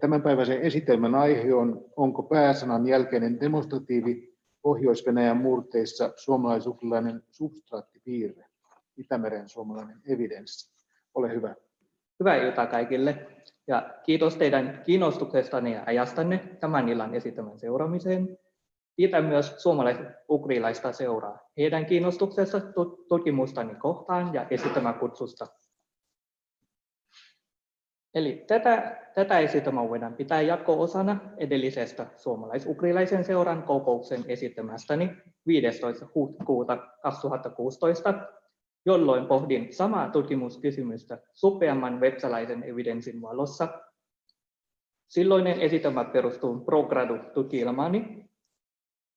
Tämänpäiväisen esitelmän aihe on, onko pääsanan jälkeinen demonstratiivi Pohjois-Venäjän murteissa suomalais-ugrilainen substraattipiirre, Itämeren suomalainen evidenssi. Ole hyvä. Hyvää iltaa kaikille ja kiitos teidän kiinnostuksestanne ja ajastanne tämän illan esitelmän seuraamiseen. Kiitän myös suomalais-ugrilaista seuraa heidän kiinnostuksesta tutkimustani kohtaan ja esitelmäkutsusta. Eli tätä esitelmää voidaan pitää jatko-osana edellisestä suomalais-ugrilaisen seuran kokouksen esittämästäni 15. huhtikuuta 2016, jolloin pohdin samaa tutkimuskysymystä suppeamman websalaisen evidenssin valossa. Silloinen esitelmä perustuu ProGradu-tutkielmaani.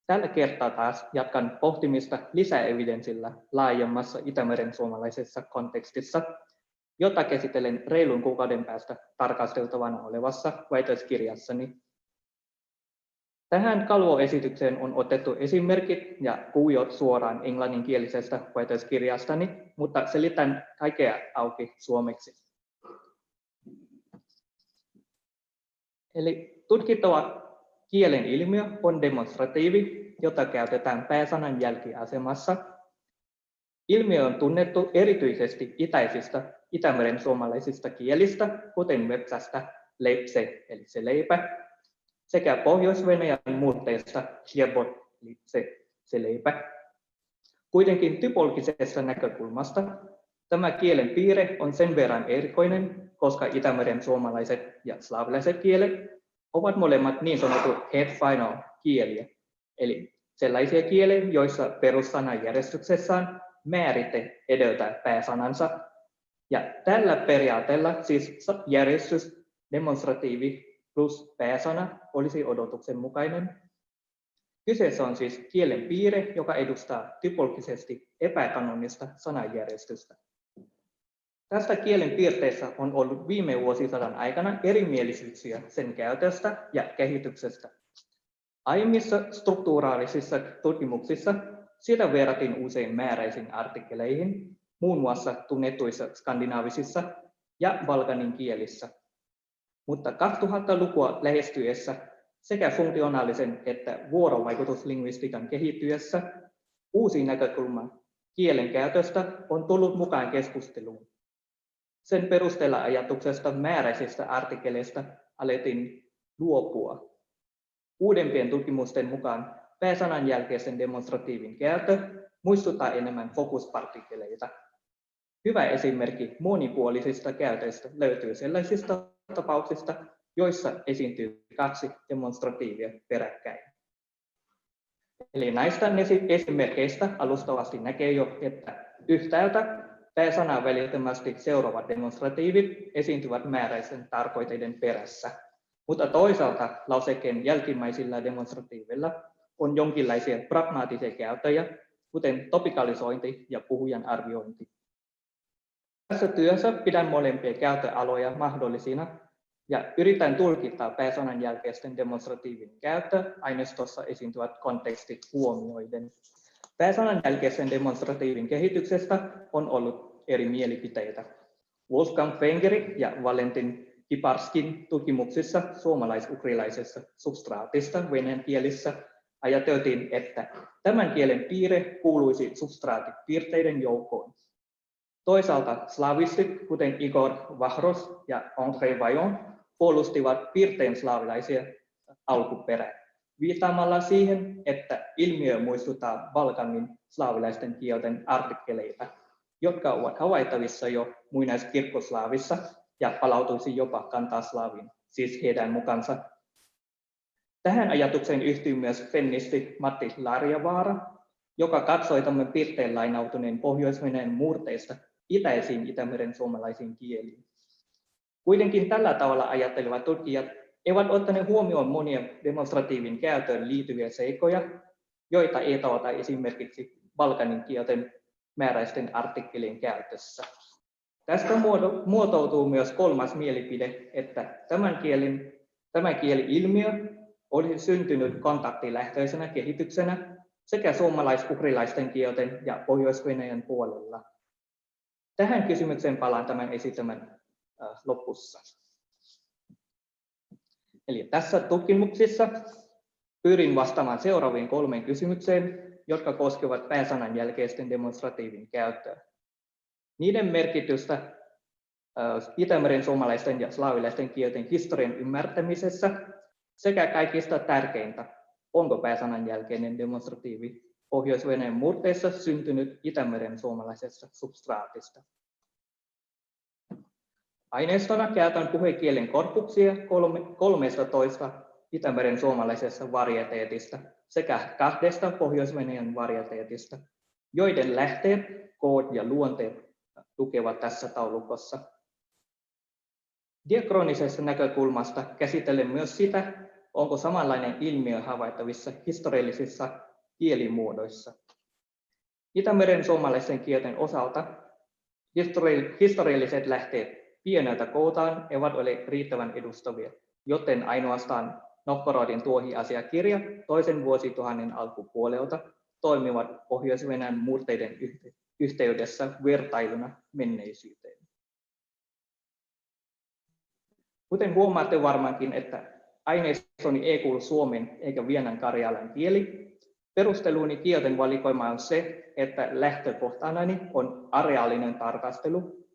Tällä kertaa taas jatkan pohtimista lisäevidenssillä laajemmassa Itämeren suomalaisessa kontekstissa, jota käsittelen reilun kuukauden päästä tarkasteltavana olevassa väitöskirjassani. Tähän kalvoesitykseen on otettu esimerkit ja kuviot suoraan englanninkielisestä väitöskirjastani, mutta selitän kaikkea auki suomeksi. Eli tutkittava kielen ilmiö on demonstratiivi, jota käytetään pääsanan jälkiasemassa. Ilmiö on tunnettu erityisesti itäisistä Itämeren suomalaisista kielistä, kuten vepsästä lepse eli se leipä, sekä Pohjois-Venäjän murteista hiebot eli se leipä. Kuitenkin typologisesta näkökulmasta tämä kielen piirre on sen verran erikoinen, koska Itämeren suomalaiset ja slaavilaiset kielet ovat molemmat niin sanotut head final kieliä, eli sellaisia kieliä, joissa perussanan järjestyksessään määrite edeltää pääsanansa. Ja tällä periaatteella siis järjestys demonstratiivi plus pääsana olisi odotuksen mukainen. Kyseessä on siis kielen piirre, joka edustaa typologisesti epäkanonista sanajärjestystä. Tästä kielen piirteessä on ollut viime vuosisadan aikana erimielisyyksiä sen käytöstä ja kehityksestä. Aiemmissa strukturaalisissa tutkimuksissa sitä verrattiin usein määräisiin artikkeleihin, muun muassa tunnetuissa skandinaavisissa ja balkanin kielissä. Mutta 2000-lukua lähestyessä sekä funktionaalisen että vuorovaikutuslingvistiikan kehittyessä uusi näkökulma kielen käytöstä on tullut mukaan keskusteluun. Sen perusteella ajatuksesta määräisistä artikkeleista alettiin luopua. Uudempien tutkimusten mukaan pääsanan jälkeisen demonstratiivin käyttö muistuttaa enemmän fokuspartikkeleita. Hyvä esimerkki monipuolisista käytöistä löytyy sellaisista tapauksista, joissa esiintyy kaksi demonstratiivia peräkkäin. Eli näistä esimerkkeistä alustavasti näkee jo, että yhtäältä pääsanaa välittömästi seuraavat demonstratiivit esiintyvät määräisen tarkoitteiden perässä, mutta toisaalta lausekkeen jälkimmäisillä demonstratiivilla on jonkinlaisia pragmaattisia käyttöjä, kuten topikalisointi ja puhujan arviointi. Tässä työssä pidän molempia käyttöaloja mahdollisina ja yritän tulkita pääsanan jälkeisten demonstratiivin käyttö aineistossa esiintyvät kontekstit huomioiden. Pääsanan jälkeisen demonstratiivin kehityksestä on ollut eri mielipiteitä. Wolfgang Fengerin ja Valentin Kiparskin tutkimuksissa suomalais-ugrilaisessa substraatista venäjän kielissä ajateltiin, että tämän kielen piirre kuuluisi substraattipiirteiden joukkoon. Toisaalta slaavistit, kuten Igor Vahros ja André Vaillant, puolustivat piirteen slaavilaisia alkuperää, viittaamalla siihen, että ilmiö muistuttaa Balkanin slaavilaisten kielten artikkeleita, jotka ovat havaittavissa jo muinaiskirkkoslaavissa ja palautuisi jopa kantaslaaviin, siis heidän mukansa. Tähän ajatukseen yhtyy myös fennisti Matti Larjavaara, joka katsoi tämän piirteen lainautuneen Pohjois-Venäjän murteista itäisiin Itämeren suomalaisiin kieliin. Kuitenkin tällä tavalla ajattelevat tutkijat eivät ottaneet huomioon monia demonstratiivin käyttöön liittyviä seikkoja, joita ei tavata esimerkiksi balkanin kielten määräisten artikkelien käytössä. Tästä muotoutuu myös kolmas mielipide, että tämä kieli-ilmiö olisi syntynyt kontaktilähtöisenä kehityksenä sekä suomalais-ugrilaisten kielten ja Pohjois-Venäjän puolella. Tähän kysymykseen palaan tämän esitelmän lopussa. Eli tässä tutkimuksessa pyrin vastaamaan seuraaviin 3 kysymykseen, jotka koskevat pääsanan jälkeisten demonstratiivin käyttöä. Niiden merkitystä Itämeren suomalaisten ja slaavilaisten kielten historian ymmärtämisessä sekä kaikista tärkeintä, onko pääsanan jälkeinen demonstratiivi Pohjois-Venäjän murteessa syntynyt Itämeren suomalaisessa substraatista. Aineistona käytän puhekielen korpuksia 13 Itämeren suomalaisessa varieteetista sekä 2 Pohjois-Venäjän varieteetista, joiden lähteet, koot ja luonteet lukevat tässä taulukossa. Diakroonisesta näkökulmasta käsitellen myös sitä, onko samanlainen ilmiö havaittavissa historiallisissa kielimuodoissa. Itämeren suomalaisten kielten osalta historialliset lähteet pieneltä kooltaan eivät ole riittävän edustavia, joten ainoastaan Novgorodin tuohiasiakirja toisen vuosituhannen alkupuolelta toimivat Pohjois-Venäjän murteiden yhteydessä vertailuna menneisyyteen. Kuten huomaatte varmaankin, että aineistoni ei kuulu suomen eikä vienan karjalan kieli, perusteluni kielten valikoimaan on se, että lähtökohtanani on areaalinen tarkastelu,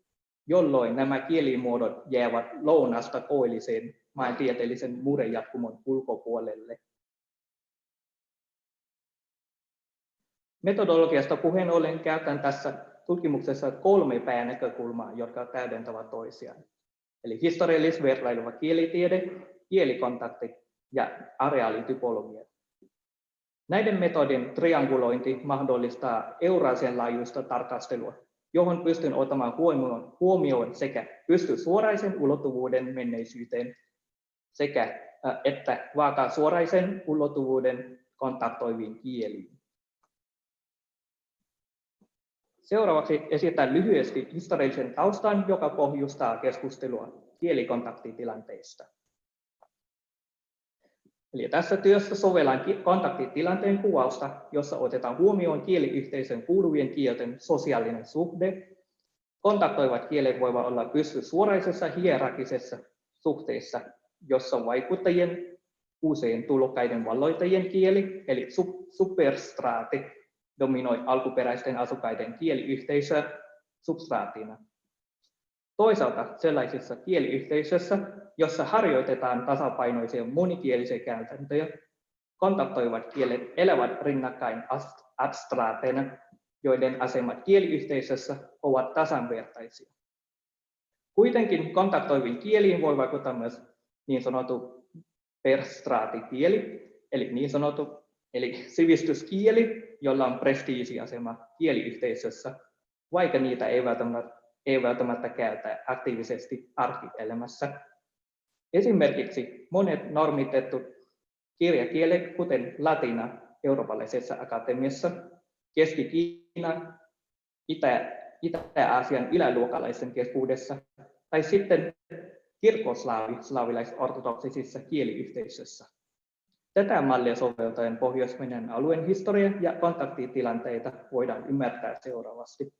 jolloin nämä kielimuodot jäävät lounasta koilliseen maantieteellisen murrejatkumon ulkopuolelle. Metodologiasta puheen ollen käytän tässä tutkimuksessa 3 päänäkökulmaa, jotka täydentävät toisiaan. Eli historiallis-vertailuva kielitiede, kielikontakti ja areaalitypologia. Näiden metodin triangulointi mahdollistaa Euraasian laajuista tarkastelua, johon pystyn ottamaan huomioon sekä pystysuoraisen ulottuvuuden menneisyyteen sekä että vaakasuoraisen ulottuvuuden kontaktoiviin kieliin. Seuraavaksi esitän lyhyesti historiallisen taustan, joka pohjustaa keskustelua kielikontaktitilanteista. Eli tässä työssä sovellan kontaktitilanteen kuvausta, jossa otetaan huomioon kieliyhteisön kuuluvien kielten sosiaalinen suhde. Kontaktoivat kielet voivat olla pystysuoraisessa hierarkisessa suhteessa, jossa vaikuttajien, usein tulokkaiden valloittajien kieli, eli superstraati, dominoi alkuperäisten asukkaiden kieliyhteisöä substraatina. Toisaalta sellaisissa kieliyhteisöissä, jossa harjoitetaan tasapainoisia monikielisiä käytäntöjä, kontaktoivat kielet elävät rinnakkain abstraateina, joiden asemat kieliyhteisössä ovat tasanvertaisia. Kuitenkin kontaktoiviin kieliin voi vaikuttaa myös niin sanottu perstraatikieli, eli sivistyskieli, jolla on prestiisiasema kieliyhteisössä, vaikka niitä ei välttämättä käytä aktiivisesti arkielämässä. Esimerkiksi monet normitetut kirjakielet, kuten latina eurooppalaisessa akatemiassa, Keski-Kiina, Itä-Aasian yläluokkalaisten keskuudessa tai sitten kirkkoslaavilais-ortodoksisissa kieliyhteisöissä. Tätä mallia soveltaen Pohjois-Venäjän alueen historia ja kontaktitilanteita voidaan ymmärtää seuraavasti.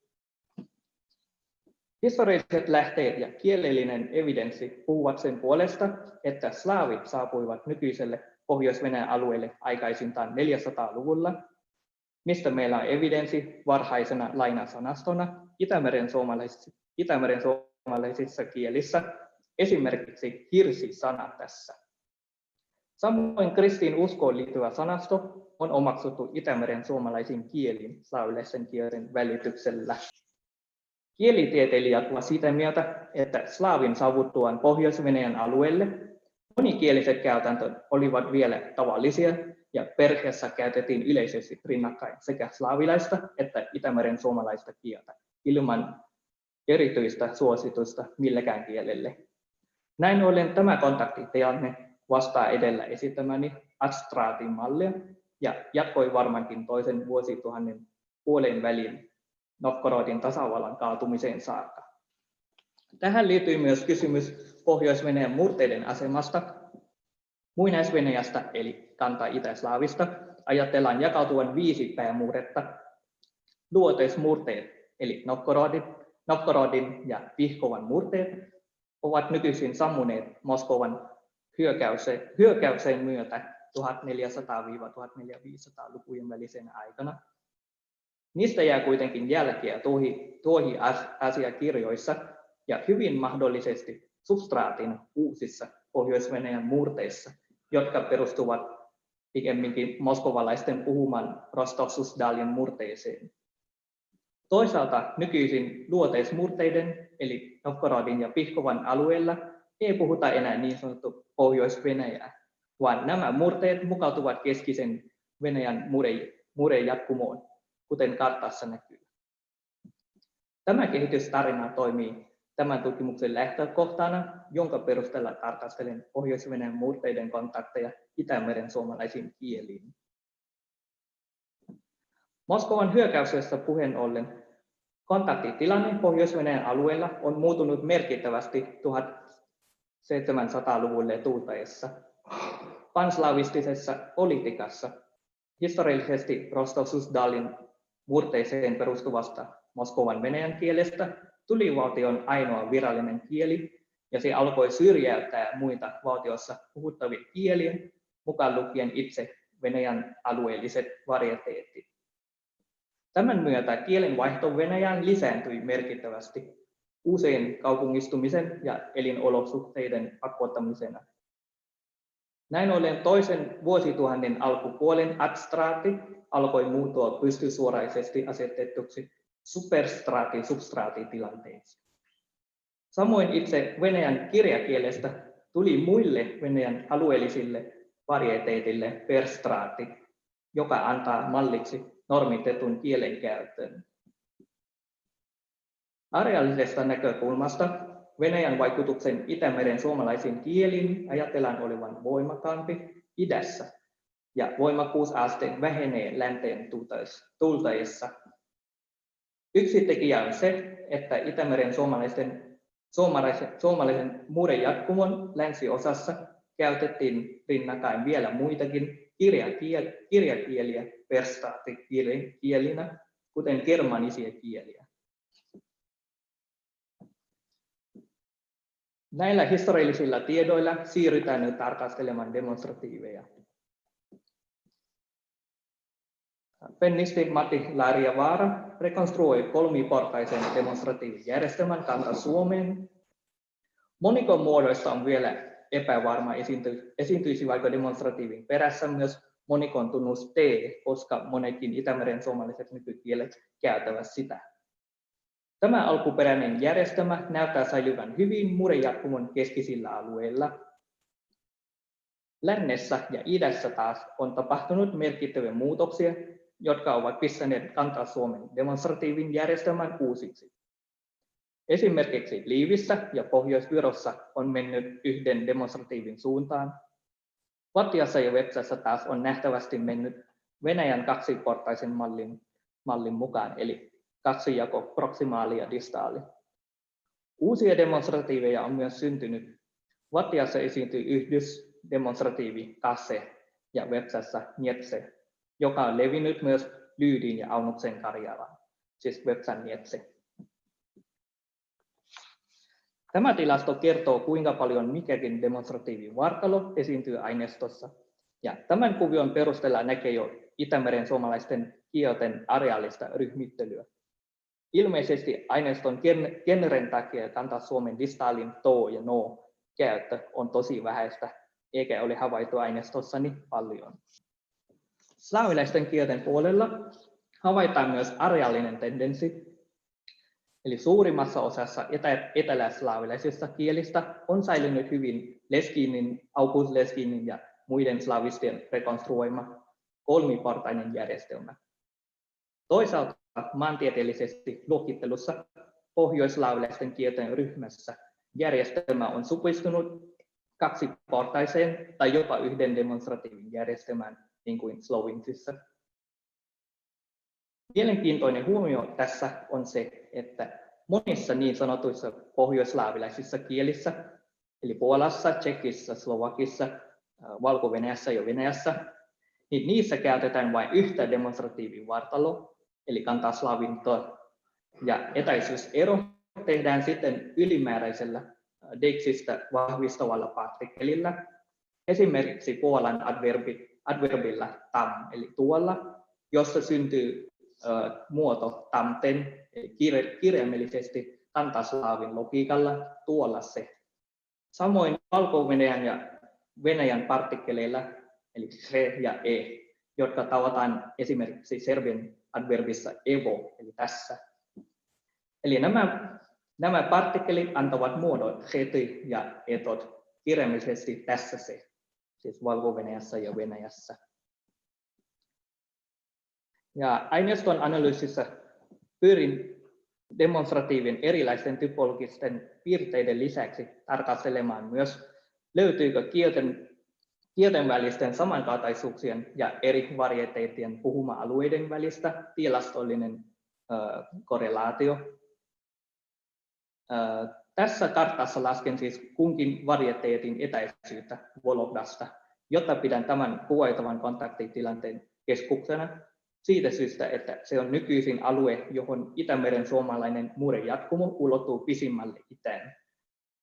Historialliset lähteet ja kielellinen evidenssi puhuvat sen puolesta, että slaavit saapuivat nykyiselle Pohjois-Venäjän alueelle aikaisintaan 400-luvulla, mistä meillä on evidenssi varhaisena lainasanastona Itämeren suomalaisissa kielissä, esimerkiksi hirsi-sana tässä. Samoin kristinuskoon liittyvä sanasto on omaksuttu Itämeren suomalaisiin kieliin slaavilaisten kielten välityksellä. Kielitieteilijät ovat sitä mieltä, että slaavin saavuttuaan Pohjois-Venäjän alueelle monikieliset käytäntöt olivat vielä tavallisia ja perheessä käytettiin yleisesti rinnakkain sekä slaavilaista että Itämeren suomalaista kieltä ilman erityistä suositusta millekään kielelle. Näin ollen tämä kontaktitilanne vastaa edellä esittämäni abstraatin mallia ja jatkoi varmaankin toisen vuosituhannen puolen välin Novgorodin tasavallan kaatumiseen saakka. Tähän liittyy myös kysymys Pohjois-Venäjän murteiden asemasta. Muinais-Venäjästä eli Kanta-Itä-Slaavista ajatellaan jakautuvan 5 päämurretta. Luoteismurteet eli Novgorodin ja Pihkovan murteet ovat nykyisin sammuneet Moskovan hyökkäyksen myötä 1400-1500-lukujen välisenä aikana. Niistä jää kuitenkin jälkeä tuohiasiakirjoissa ja hyvin mahdollisesti substraatin uusissa Pohjois-Venäjän murteissa, jotka perustuvat pikemminkin moskovalaisten puhuman Rostov-Suzdalin murteeseen. Toisaalta nykyisin luoteismurteiden eli Novgorodin ja Pihkovan alueella ei puhuta enää niin sanottu Pohjois-Venäjää, vaan nämä murteet mukautuvat keskisen Venäjän murejatkumoon, kuten kartassa näkyy. Tämä kehitystarina toimii tämän tutkimuksen lähtökohtana, jonka perusteella tarkastelen Pohjois-Venäjän murteiden kontakteja Itämeren suomalaisiin kieliin. Moskovan hyökkäyksestä puheen ollen kontaktitilanne Pohjois-Venäjän alueella on muuttunut merkittävästi 1700-luvulle tultaessa. Panslavistisessa politiikassa historiallisesti Rostov-Suzdalin murteeseen perustuvasta Moskovan venäjän kielestä tuli valtion ainoa virallinen kieli, ja se alkoi syrjäyttää muita valtiossa puhuttavia kieliä, mukaan lukien itse Venäjän alueelliset varieteetit. Tämän myötä kielenvaihto Venäjään lisääntyi merkittävästi uusien kaupungistumisen ja elinolosuhteiden pakottamisena. Näin ollen toisen vuosituhannen alkupuolen abstraatti alkoi muuttua pystysuoraisesti asetettuksi superstraati-substraatitilanteeksi. Samoin itse Venäjän kirjakielestä tuli muille Venäjän alueellisille varieteetille perstraati, joka antaa malliksi normitetun kielenkäytön. Areaalisesta näkökulmasta Venäjän vaikutuksen Itämeren suomalaisiin kieliin ajatellaan olevan voimakkaampi idässä, ja voimakkuusaste vähenee länteen tultaessa. Yksi tekijä on se, että Itämeren suomalaisen murejatkumon länsiosassa käytettiin rinnakkain vielä muitakin kirjakieliä perstraatikielinä, kuten germanisia kieliä. Näillä historiallisilla tiedoilla siirrytään nyt tarkastelemaan demonstratiiveja. Pennisti Matti Lääriä-Vaara rekonstruoi kolmiportaisen demonstratiivijärjestelmän Kanta-Suomeen. Monikon muodoista on vielä epävarma, esiintyisikö demonstratiivin perässä myös monikon tunnus T, koska monetkin Itämeren suomalaiset nykykielet käyttävät sitä. Tämä alkuperäinen järjestelmä näyttää säilyvän hyvin murejatkumon keskisillä alueilla. Lännessä ja idässä taas on tapahtunut merkittäviä muutoksia, jotka ovat pistäneet Kanta-Suomen demonstratiivin järjestelmän uusiksi. Esimerkiksi Liivissä ja Pohjois-Virossa on mennyt yhden demonstratiivin suuntaan. Latviassa ja Vepsässä taas on nähtävästi mennyt Venäjän kaksiportaisen mallin mukaan, eli kaksijako proksimaali ja distaali. Uusia demonstratiiveja on myös syntynyt. Latviassa esiintyy yhdysdemonstratiivi Kase ja Vepsässä Nietse, joka on levinnyt myös Lyydin ja Aunuksen Karjalaan, siis Vepsän Nietse. Tämä tilasto kertoo, kuinka paljon mikäkin demonstratiivin vartalo esiintyy aineistossa. Ja tämän kuvion perusteella näkee jo Itämeren suomalaisten kielten areaalista ryhmittelyä. Ilmeisesti aineiston genren takia Kanta-Suomen distaalin to ja no käyttö on tosi vähäistä, eikä ole havaittu aineistossani paljon. Slaavilaisten kielten puolella havaitaan myös areaalinen tendenssi, eli suurimmassa osassa eteläslaavilaisista kielistä on säilynyt hyvin Leskinin, August Leskinin ja muiden slaavistien rekonstruoima kolmiportainen järjestelmä. Toisaalta maantieteellisesti luokittelussa pohjoislaavilaisten kielten ryhmässä järjestelmä on supistunut kaksiportaiseen tai jopa yhden demonstratiivin järjestelmään, niin kuin Slovinsissa. Mielenkiintoinen huomio tässä on se, että monissa niin sanotuissa pohjoislaavilaisissa kielissä, eli Puolassa, Tšekissä, Slovakissa, Valko-Venäjässä ja Venäjässä, niin niissä käytetään vain yhtä demonstratiivin vartaloa, eli kantaslavin to, ja etäisyysero tehdään sitten ylimääräisellä Deixistä vahvistavalla partikkelilla, esimerkiksi Puolan adverbilla tam, eli tuolla, jossa syntyy muoto tamten, eli kirjaimellisesti kantaslaavin logiikalla tuolla se. Samoin Valko-Venäjän ja Venäjän partikkeleilla, eli se ja e, jotka tavataan esimerkiksi Serbian adverbissa evo, eli tässä. Eli nämä partikkelit antavat muodot heti ja etot kirjaimellisesti tässä se, siis Valko-Venäjässä ja Venäjässä. Ja aineiston analyysissä pyrin demonstratiivin erilaisten typologisten piirteiden lisäksi tarkastelemaan myös, löytyykö kielten välisten samankaltaisuuksien ja eri varieteettien puhuma-alueiden välistä tilastollinen korrelaatio. Tässä kartassa lasken siis kunkin varieteetin etäisyyttä Vologdasta, jotta pidän tämän kuvailtavan kontaktitilanteen keskuksena siitä syystä, että se on nykyisin alue, johon Itämeren suomalainen muurejatkumo ulottuu pisimmälle itään.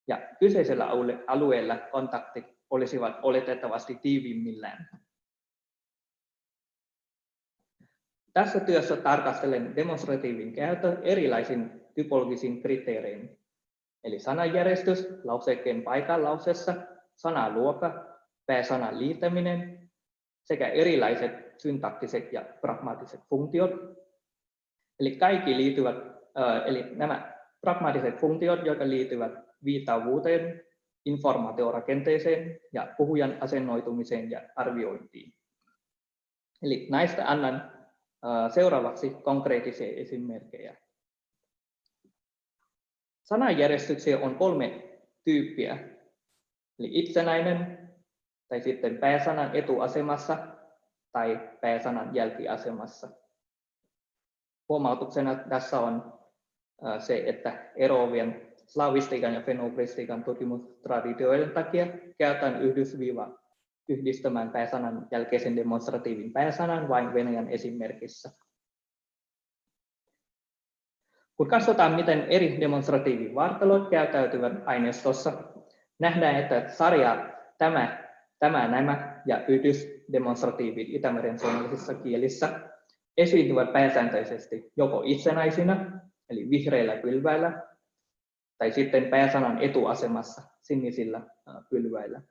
Ja kyseisellä alueella kontaktit olisivat oletettavasti tiiviimmillään. Tässä työssä tarkastelen demonstratiivin käyttö erilaisin typologisin kriteerein, eli sanajärjestys lausekkeen paikan lauseessa, sanaluokka, pääsanan liittäminen sekä erilaiset syntaktiset ja pragmaattiset funktiot. Eli nämä pragmaattiset funktiot, jotka liittyvät viittaavuuteen, informaatiorakenteeseen ja puhujan asennoitumiseen ja arviointiin. Eli näistä annan seuraavaksi konkreettisia esimerkkejä. Sanajärjestyksiä on 3 tyyppiä, eli itsenäinen, tai sitten pääsanan etuasemassa tai pääsanan jälkiasemassa. Huomautuksena tässä on se, että eroavien slavistiikan ja fenogristiikan tutkimustraditioiden takia käytän yhdistämään pääsanan jälkeisen demonstratiivin pääsanan vain Venäjän esimerkissä. Kun katsotaan, miten eri demonstratiivin vartalot käyttäytyvät aineistossa, nähdään, että sarja nämä ja yhdysdemonstratiivit Itämeren suomalaisissa kielissä esiintyvät pääsääntöisesti joko itsenäisinä, eli vihreillä pylväillä, tai sitten pääsanan etuasemassa sinisillä pylväillä.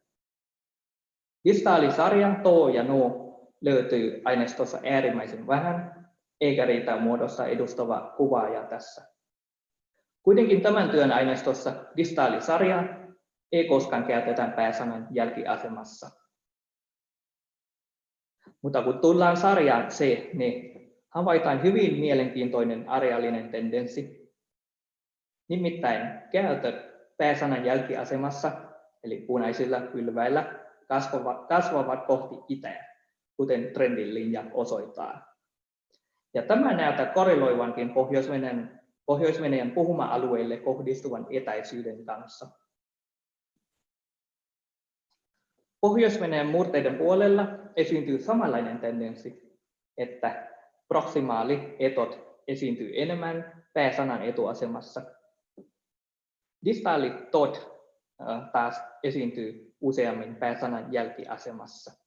Distaalisarja to ja no löytyy aineistossa äärimmäisen vähän, eikä riitä muodossa edustava kuvaaja tässä. Kuitenkin tämän työn aineistossa distaalisarjaa ei koskaan käytetä pääsanan jälkiasemassa. Mutta kun tullaan sarjaan C, niin havaitaan hyvin mielenkiintoinen areaalinen tendenssi. Nimittäin käytöt pääsanan jälkiasemassa, eli punaisilla pylväillä, kasvavat kohti itää, kuten trendin linja osoittaa. Ja tämä näyttää korreloivankin Pohjois-Venäjän puhuma-alueille kohdistuvan etäisyyden kanssa. Pohjois-Venäjän murteiden puolella esiintyy samanlainen tendenssi, että proksimaali-etot esiintyy enemmän pääsanan etuasemassa. Distaali-tot taas esiintyy useammin pääsanan jälkiasemassa.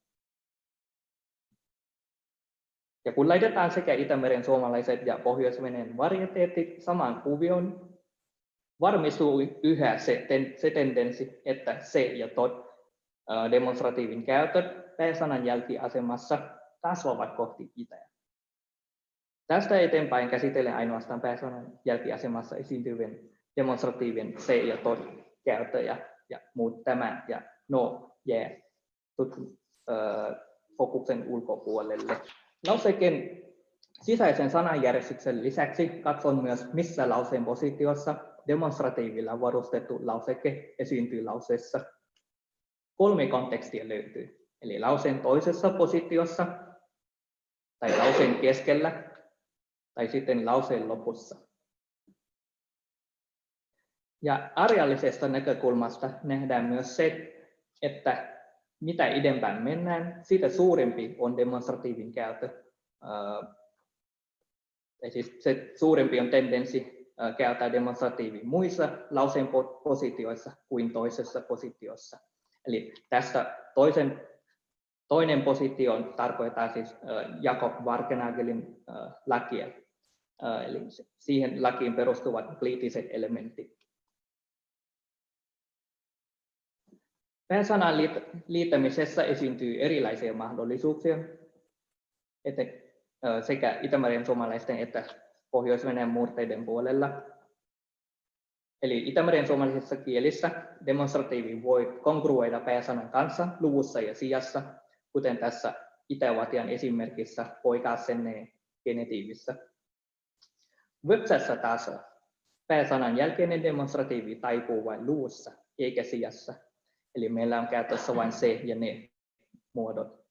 Ja kun laitetaan sekä Itämeren suomalaiset ja Pohjois-Venäjän varieteetit samaan kuvioon, varmistuu yhä se tendenssi, että se ja tot demonstratiivin käytöt pääsanan jälkiasemassa kasvavat kohti itää. Tästä eteenpäin käsitellen ainoastaan pääsanan jälkiasemassa esiintyvien demonstratiivien se ja tot käyttöjä ja muut tämä ja no jää fokuksen ulkopuolelle. Lausekkeen sisäisen sananjärjestyksen lisäksi katson myös, missä lauseen positiossa demonstratiivilla varustettu lauseke esiintyy lauseessa. 3 kontekstia löytyy, eli lauseen toisessa positiossa, tai lauseen keskellä, tai sitten lauseen lopussa. Ja areaalisesta näkökulmasta nähdään myös se, että mitä idempään mennään, sitä suurempi on demonstratiivin käyttö. Siis se suurempi on tendenssi käyttää demonstratiivin muissa lauseen positioissa kuin toisessa positiossa. Eli tästä toinen positio tarkoittaa siis Jakob Varkenagelin lakia, eli siihen lakiin perustuvat kriittiset elementit. Pääsanan liittämisessä esiintyy erilaisia mahdollisuuksia, sekä Itämeren suomalaisten että Pohjois-Venäjän murteiden puolella. Eli Itämeren suomalaisissa kielissä demonstratiivi voi kongruoida pääsanan kanssa luvussa ja sijassa, kuten tässä Itä-Latvian esimerkissä poikaassenne genitiivissä. Vöpsässä taas pääsanan jälkeinen demonstratiivi taipuu vain luvussa eikä sijassa. Eli meillä on käytössä vain se ja ne muodot.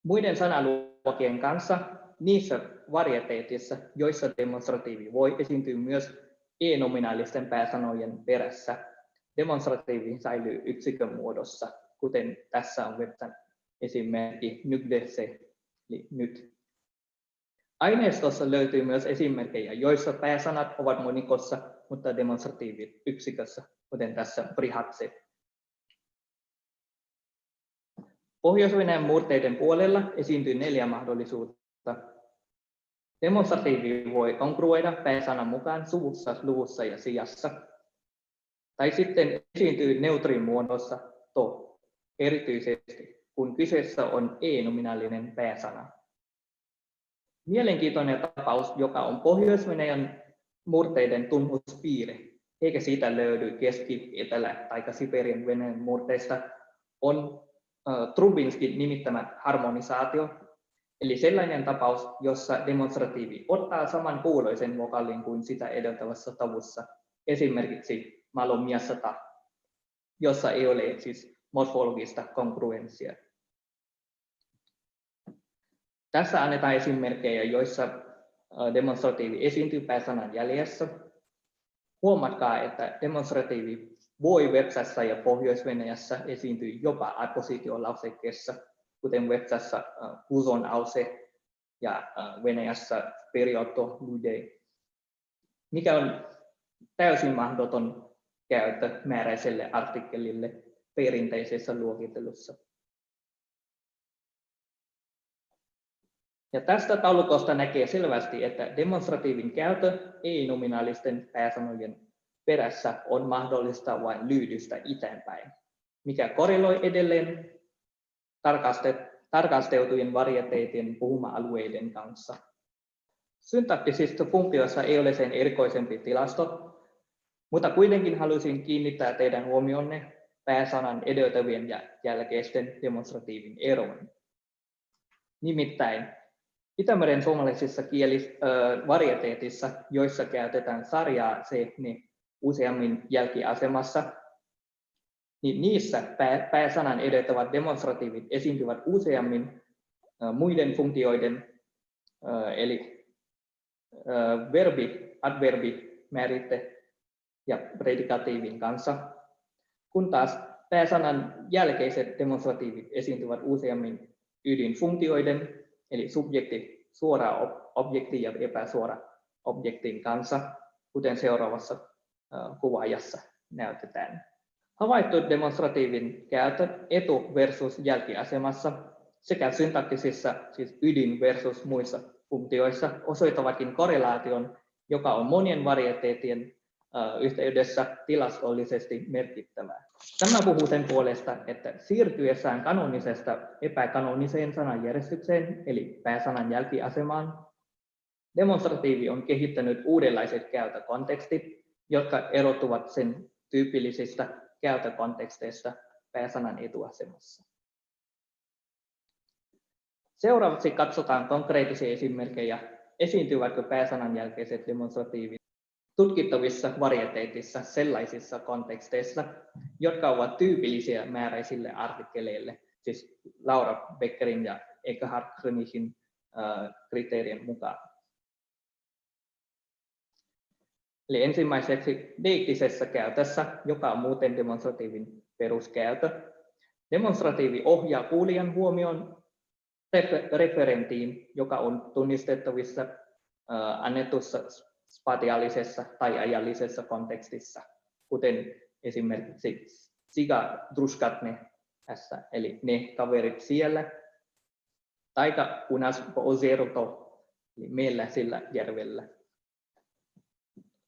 Muiden sanaluokien kanssa niissä varieteetissa, joissa demonstratiivi voi esiintyä myös e-nominaalisten pääsanojen perässä, demonstratiivi säilyy yksikön muodossa, kuten tässä on Websan esimerkki nykdese, eli nyt. Aineistossa löytyy myös esimerkkejä, joissa pääsanat ovat monikossa, mutta demonstratiivit yksikössä, kuten tässä prihatse. Pohjois-Venäjän murteiden puolella esiintyy 4 mahdollisuutta. Demonstratiivi voi kongruoida pääsanan mukaan suvussa, luvussa ja sijassa. Tai sitten esiintyy neutrin muodossa to, erityisesti kun kyseessä on e-nominaalinen pääsana. Mielenkiintoinen tapaus, joka on Pohjois-Venäjän murteiden tunnuspiirre, eikä siitä löydy Keski-, Etelä- tai Siperian Venäjän murteista, on Trubinskin nimittämä harmonisaatio, eli sellainen tapaus, jossa demonstratiivi ottaa saman kuuloisen vokaalin kuin sitä edeltävässä tavussa, esimerkiksi malomiasata, jossa ei ole siis morfologista kongruenssia. Tässä annetaan esimerkkejä, joissa demonstratiivi esiintyy pääsanan jäljessä. Huomatkaa, että demonstratiivi voi Websässä ja Pohjois-Venäjässä esiintyä jopa appositiolausekkeessa, kuten Websässä kuzon ause ja Venäjässä periotto lude, mikä on täysin mahdoton käyttö määräiselle artikkelille perinteisessä luokittelussa. Ja tästä taulukosta näkee selvästi, että demonstratiivin käyttö ei-nominaalisten pääsanojen perässä on mahdollista vain lyydystä itänpäin, mikä korreloi edelleen tarkasteltujen varieteetien puhuma-alueiden kanssa. Syntaktisista funktioissa ei ole sen erikoisempi tilasto, mutta kuitenkin halusin kiinnittää teidän huomionne pääsanan edeltävien ja jälkeisten demonstratiivin eroon. Nimittäin Itämeren suomalaisissa varieteetissa, joissa käytetään sarjaa se useammin jälkiasemassa, niin niissä pääsanan edeltävät demonstratiivit esiintyvät useammin muiden funktioiden, eli verbi, adverbi, määritte ja predikatiivin kanssa, kun taas pääsanan jälkeiset demonstratiivit esiintyvät useammin ydinfunktioiden, eli subjekti, suora objekti ja epäsuora objektin kanssa, kuten seuraavassa kuvaajassa näytetään. Havaittu demonstratiivin käyttö etu- versus jälkiasemassa sekä syntaktisissa, siis ydin versus muissa funktioissa, osoittavatkin korrelaation, joka on monien varieteettien yhteydessä tilastollisesti merkittävää. Tämä puhuu sen puolesta, että siirtyessään kanonisesta epäkanoniseen sananjärjestykseen, eli pääsanan jälkiasemaan, demonstratiivi on kehittänyt uudenlaiset käyttökontekstit, jotka erottuvat sen tyypillisistä käyttökonteksteista pääsanan etuasemassa. Seuraavaksi katsotaan konkreettisia esimerkkejä, esiintyvätkö pääsanan jälkeiset demonstratiivit tutkittavissa varieteetissa sellaisissa konteksteissa, jotka ovat tyypillisiä määräisille artikkeleille, siis Laura Beckerin ja Eckhard Königshin kriteerien mukaan. Eli ensimmäiseksi deiktisessä käytössä, joka on muuten demonstratiivin peruskäytö. Demonstratiivi ohjaa kuulijan huomioon referenttiin, joka on tunnistettavissa annetussa spatiaalisessa tai ajallisessa kontekstissa, kuten esimerkiksi siga druskatne tässä, eli ne kaverit siellä, taika unas po ozerto, eli meillä sillä järvellä.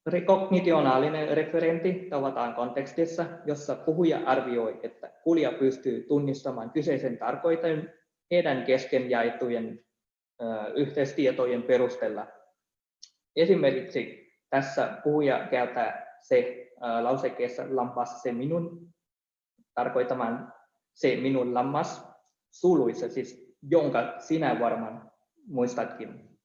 Rekognitionaalinen referentti tavataan kontekstissa, jossa puhuja arvioi, että kuulija pystyy tunnistamaan kyseisen tarkoitan heidän kesken jaettujen yhteistietojen perusteella. Esimerkiksi tässä puhuja käyttää se lausekkeessa lampas se minun, tarkoittamaan se minun lammas suluissa, siis jonka sinä varmaan muistatkin.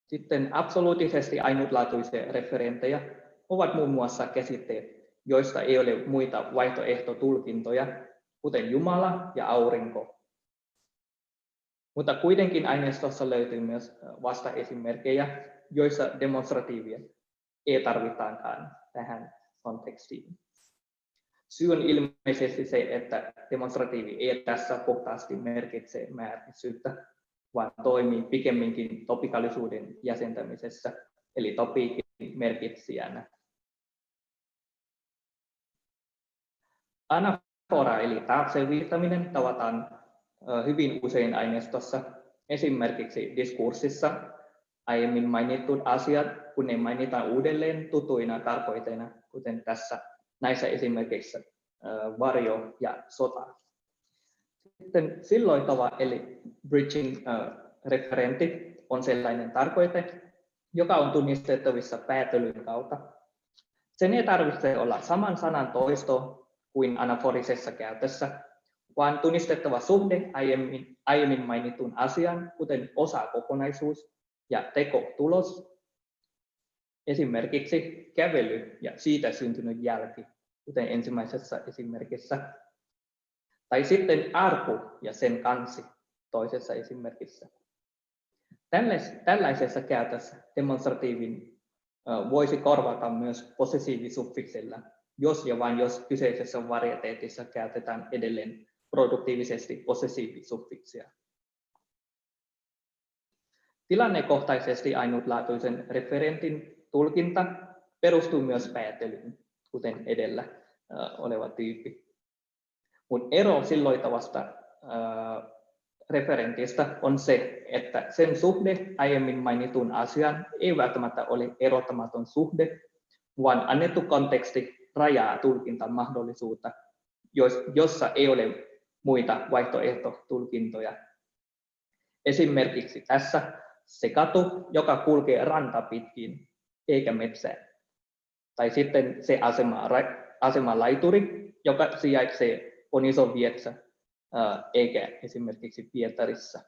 Sitten absoluuttisesti ainutlaatuisia referenttejä ovat muun muassa käsitteet, joista ei ole muita vaihtoehtotulkintoja, kuten Jumala ja aurinko. Mutta kuitenkin aineistossa löytyy myös vastaesimerkkejä, joissa demonstratiivia ei tarvitaankaan tähän kontekstiin. Syy on ilmeisesti se, että demonstratiivi ei tässä puhtaasti merkitse määrällisyyttä, vaan toimii pikemminkin topikaalisuuden jäsentämisessä, eli topiikin merkitsijänä. Anafora eli taakse viittaminen tavataan hyvin usein aineistossa, esimerkiksi diskurssissa aiemmin mainitut asiat, kun ne mainitaan uudelleen tutuina tarkoitteina, kuten tässä näissä esimerkeissä varjo ja sota. Sitten silloitava eli bridging referentti on sellainen tarkoite, joka on tunnistettavissa päätelyn kautta. Sen ei tarvitse olla saman sanan toisto kuin anaforisessa käytössä, vaan tunnistettava suhde aiemmin mainitun asian, kuten osakokonaisuus ja tekotulos, esimerkiksi kävely ja siitä syntynyt jälki, kuten ensimmäisessä esimerkissä. Tai sitten arku ja sen kansi toisessa esimerkissä. Tällaisessa käytössä demonstratiivin voisi korvata myös possessiivisuffiksella, jos ja vain jos kyseisessä varieteetissa käytetään edelleen produktiivisesti possessiivisuffiksia. Tilannekohtaisesti ainutlaatuisen referentin tulkinta perustuu myös päätelyyn, kuten edellä oleva tyyppi. Mutta ero silloitavasta referentistä on se, että sen suhde aiemmin mainitun asian ei välttämättä ole erottamaton suhde, vaan annettu konteksti rajaa tulkintamahdollisuutta, jossa ei ole muita vaihtoehtotulkintoja. Esimerkiksi tässä se katu, joka kulkee rantaa pitkin, eikä metsää. Tai sitten se asemalaituri, joka sijaitsee Onisovietsä, eikä esimerkiksi Pietarissa.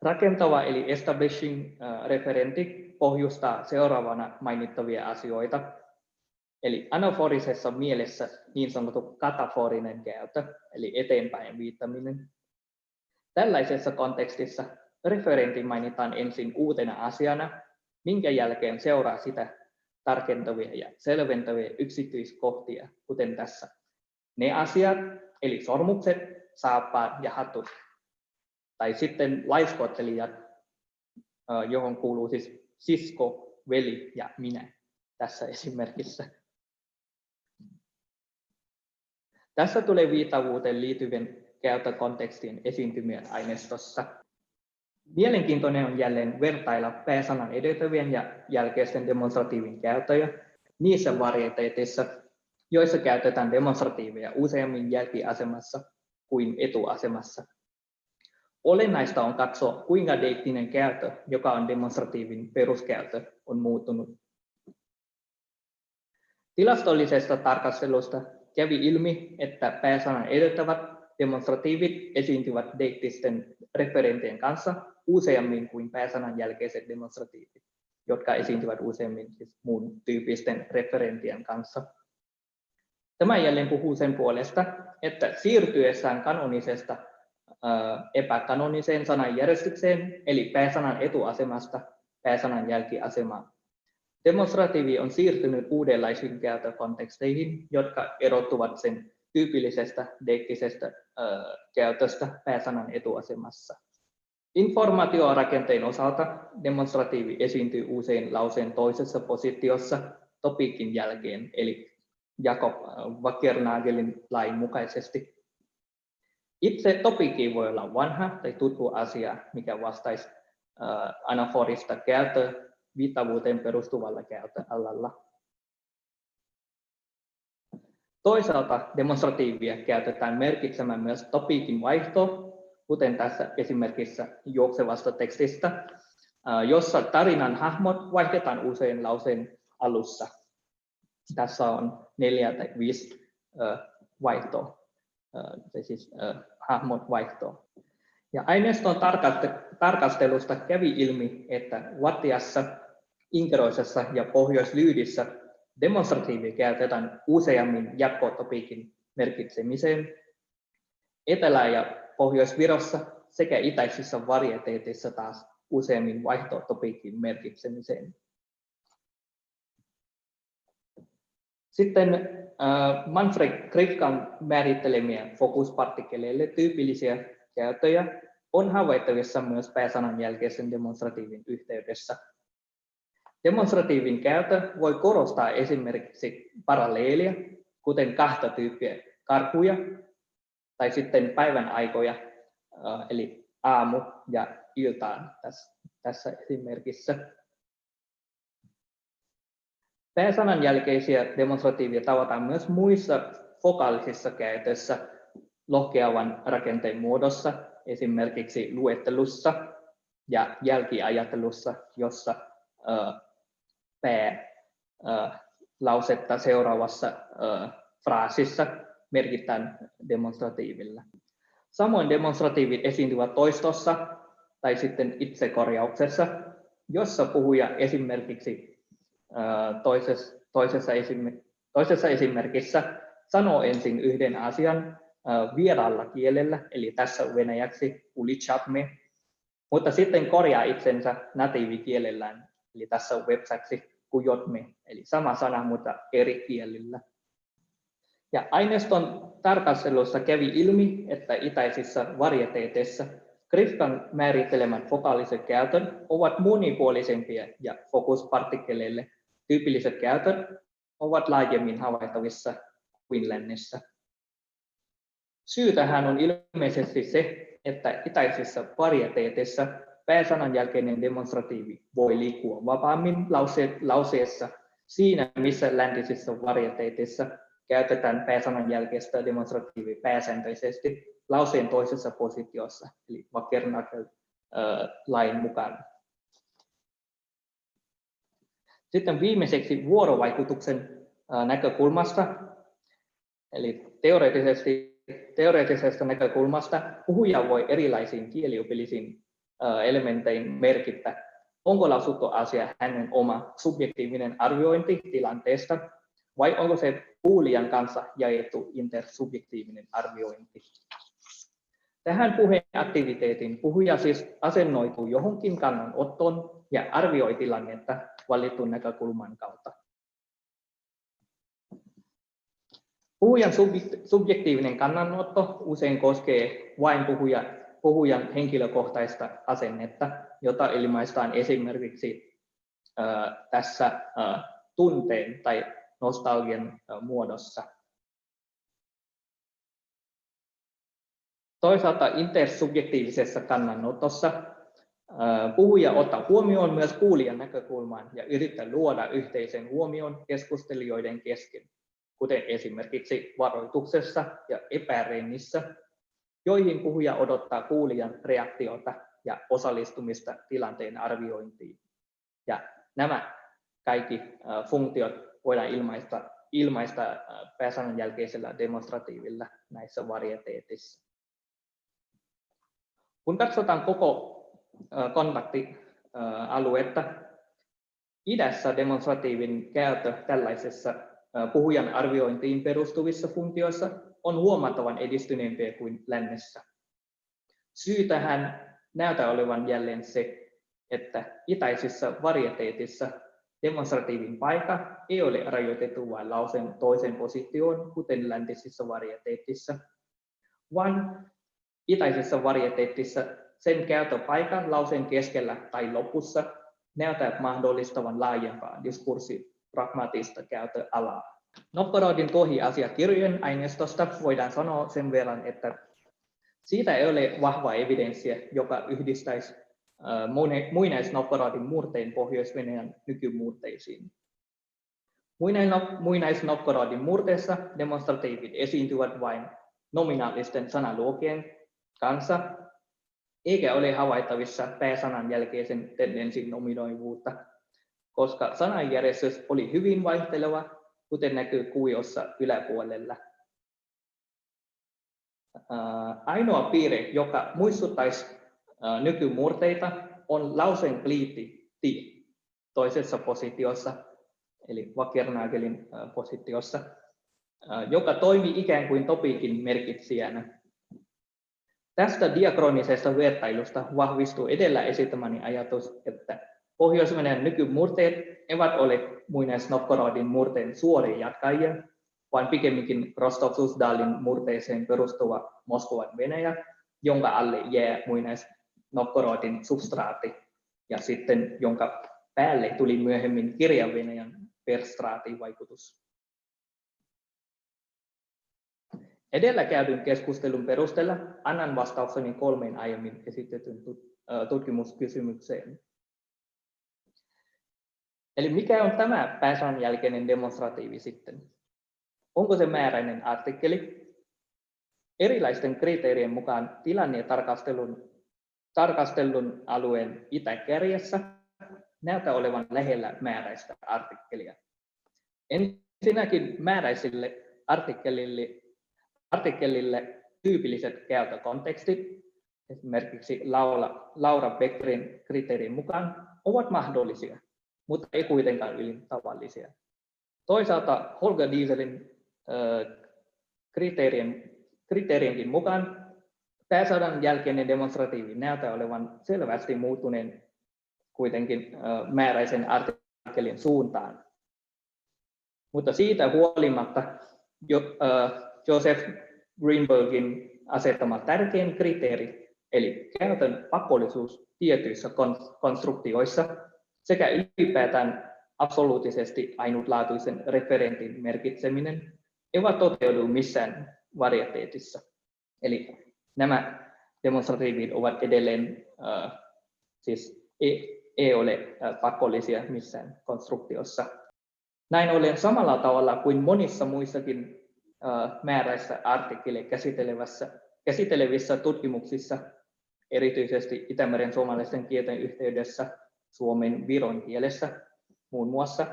Rakentava eli establishing referentti pohjustaa seuraavana mainittavia asioita. Eli anaforisessa mielessä niin sanottu kataforinen käyttö, eli eteenpäin viittaminen. Tällaisessa kontekstissa referentti mainitaan ensin uutena asiana, minkä jälkeen seuraa sitä tarkentavia ja selventäviä yksityiskohtia, kuten tässä. Ne asiat, eli sormukset, saappaat ja hatut. Tai sitten laiskottelijat, johon kuuluu siis sisko, veli ja minä tässä esimerkissä. Tässä tulee viitavuuteen liittyvien käyttökontekstin esiintymien aineistossa. Mielenkiintoinen on jälleen vertailla pääsanan edeltävien ja jälkeisten demonstratiivin käyttöjä niissä varieteeteissa, joissa käytetään demonstratiiveja useammin jälkiasemassa kuin etuasemassa. Olennaista on katsoa, kuinka deiktinen käyttö, joka on demonstratiivin peruskäyttö, on muuttunut. Tilastollisesta tarkastelusta kävi ilmi, että pääsanan edeltävät demonstratiivit esiintyvät deiktisten referenttien kanssa useammin kuin pääsanan jälkeiset demonstratiivit, jotka esiintyvät useammin siis muun tyyppisten referenttien kanssa. Tämä jälleen puhuu sen puolesta, että siirtyessään kanonisesta epäkanoniseen sananjärjestykseen, eli pääsanan etuasemasta pääsanan jälkiasemaan, demonstratiivi on siirtynyt uudenlaisiin käyttökonteksteihin, jotka erottuvat sen tyypillisestä deiktisestä käytöstä pääsanan etuasemassa. Informaatiorakenteen osalta demonstratiivi esiintyy usein lauseen toisessa positiossa topiikin jälkeen, eli Jakob Wackernagellin lain mukaisesti. Itse topiikki voi olla vanha tai tuttu asia, mikä vastaisi anaforista käyttöä viittavuuteen perustuvalla käyttöalalla. Toisaalta demonstratiivia käytetään merkitsemään myös topiikin vaihtoa, kuten tässä esimerkissä juoksevasta tekstistä, jossa tarinan hahmot vaihdetaan usein lauseen alussa. Tässä on 4 tai 5 vaihtoa, siis hahmot vaihtoa. Ja aineiston tarkastelusta kävi ilmi, että Wattiassa, Inkeroisessa ja Pohjois-Lyydissä demonstratiivia käytetään useammin jatkotopiikin merkitsemiseen. Etelä- ja Pohjois-Virossa sekä itäisissä varieteeteissa taas useammin vaihtotopiikin merkitsemiseen. Sitten Manfred Krifkan määrittelemiä fokuspartikkeleille tyypillisiä käyttöjä on havaittavissa myös pääsanan jälkeisen demonstratiivin yhteydessä. Demonstratiivin käyttö voi korostaa esimerkiksi paralleelia, kuten 2 tyyppiä karkuja, tai sitten päivän aikoja, eli aamu ja iltaan tässä esimerkissä. Pääsanan jälkeisiä demonstratiivia tavataan myös muissa fokaalisissa käytöissä lohkeavan rakenteen muodossa, esimerkiksi luettelussa ja jälkiajattelussa, jossa lausetta seuraavassa fraasissa merkitään demonstratiivilla. Samoin demonstratiivit esiintyvät toistossa tai sitten itsekorjauksessa, jossa puhuja esimerkiksi toisessa esimerkissä sanoo ensin yhden asian vieraalla kielellä, eli tässä venäjäksi ulichatme, mutta sitten korjaa itsensä natiivikielellään, eli tässä websäksi kujotme, eli sama sana, mutta eri kielillä. Ja aineiston tarkastelussa kävi ilmi, että itäisissä varieteeteissa Krifkan määrittelemät fokaaliset käytöt ovat monipuolisempia ja fokuspartikkeleille tyypilliset käytöt ovat laajemmin havaittavissa kuin lännessä. Syy tähän on ilmeisesti se, että itäisissä varieteeteissa pääsanan jälkeinen demonstratiivi voi liikkua vapaammin lauseessa siinä, missä läntisissä varieteeteissa käytetään pääsanan jälkeistä demonstratiivia pääsääntöisesti lauseen toisessa positiossa, eli Wackernagel-lain mukaan. Sitten viimeiseksi vuorovaikutuksen näkökulmasta, eli teoreettisesta näkökulmasta puhuja voi erilaisiin kieliopillisiin elementteihin merkitä, onko lausuttu asia hänen oma subjektiivinen arviointi tilanteesta, vai onko se kuulijan kanssa jaettu intersubjektiivinen arviointi. Tähän puheaktiviteetin puhuja siis asennoituu johonkin kannanottoon ja arvioi tilannetta valitun näkökulman kautta. Puhujan subjektiivinen kannanotto usein koskee vain puhujan henkilökohtaista asennetta, jota ilmaistaan esimerkiksi tässä tunteen tai nostalgian muodossa. Toisaalta intersubjektiivisessa kannanotossa puhuja ottaa huomioon myös kuulijan näkökulman ja yrittää luoda yhteisen huomion keskustelijoiden kesken, kuten esimerkiksi varoituksessa ja epärennissä, joihin puhuja odottaa kuulijan reaktiota ja osallistumista tilanteen arviointiin. Ja nämä kaikki funktiot voidaan ilmaista pääsanan jälkeisellä demonstratiivilla näissä varieteeteissa. Kun katsotaan koko kontaktialuetta, idässä demonstratiivin käyttö tällaisessa puhujan arviointiin perustuvissa funktioissa on huomattavan edistyneempiä kuin lännessä. Syy tähän näyttää olevan jälleen se, että itäisissä varieteetissa demonstratiivin paikka ei ole rajoitettu vain lauseen toiseen positioon, kuten läntisissä varieteetissa, vaan itäisissä varieteetissa sen käyttöpaikan lauseen keskellä tai lopussa näyttää mahdollistavan laajempaa diskurssipragmaattista käyttöalaa. Novgorodin kohi-asiakirjojen aineistosta voidaan sanoa sen verran, että siitä ei ole vahvaa evidenssiä, joka yhdistäisi muinais-Novgorodin murteen Pohjois-Venäjän nykymurteisiin. Muinais-Novgorodin murteessa demonstratiivit esiintyvät vain nominaalisten sanaluokien kanssa, eikä ole havaittavissa pääsanan jälkeisen tendenssin nominoivuutta, koska sananjärjestys oli hyvin vaihteleva, kuten näkyy kuviossa yläpuolella. Ainoa piirre, joka muistuttaisi nykymurteita, on lauseen kliitti ti toisessa positiossa, eli Wakernagelin positiossa, joka toimi ikään kuin topiikin merkitsijänä. Tästä diakroonisesta vertailusta vahvistuu edellä esittämäni ajatus, että Pohjois-Venäjän nykymurteet eivät ole muinais-Novgorodin murteen suoria jatkajia, vaan pikemminkin Rostov-Suzdalin murteeseen perustuva Moskovan Venäjä, jonka alle jää muinais-Novgorodin substraatti, ja sitten jonka päälle tuli myöhemmin Kirjan-Venäjän perstraatin-vaikutus. Edellä käydyn keskustelun perusteella annan vastaukseni 3 aiemmin esitetyn tutkimuskysymykseen. Eli mikä on tämä pääsanan jälkeinen demonstratiivi sitten? Onko se määräinen artikkeli? Erilaisten kriteerien mukaan tilanne tarkastellun alueen itäkärjessä näyttää olevan lähellä määräistä artikkelia. Ensinnäkin määräisille artikkelille tyypilliset käyttökontekstit, esimerkiksi Laura Beckerin kriteerin mukaan, ovat mahdollisia, mutta ei kuitenkaan ylin tavallisia. Toisaalta Holger Dieselin kriteerienkin mukaan pääsanan jälkeinen demonstratiivi näyttää olevan selvästi muuttuneen kuitenkin määräisen artikkelin suuntaan. Mutta siitä huolimatta Joseph Greenbergin asettama tärkein kriteeri, eli käytön pakollisuus tietyissä konstruktioissa sekä ylipäätään absoluuttisesti ainutlaatuisen referentin merkitseminen, eivät toteudu missään varieteetissa. Eli nämä demonstratiivit ovat edelleen, siis ei ole pakollisia missään konstruktiossa. Näin ollen samalla tavalla kuin monissa muissakin määräissä artikkeleja käsittelevissä tutkimuksissa, erityisesti Itämeren suomalaisten kielten yhteydessä suomen viron kielessä muun muassa.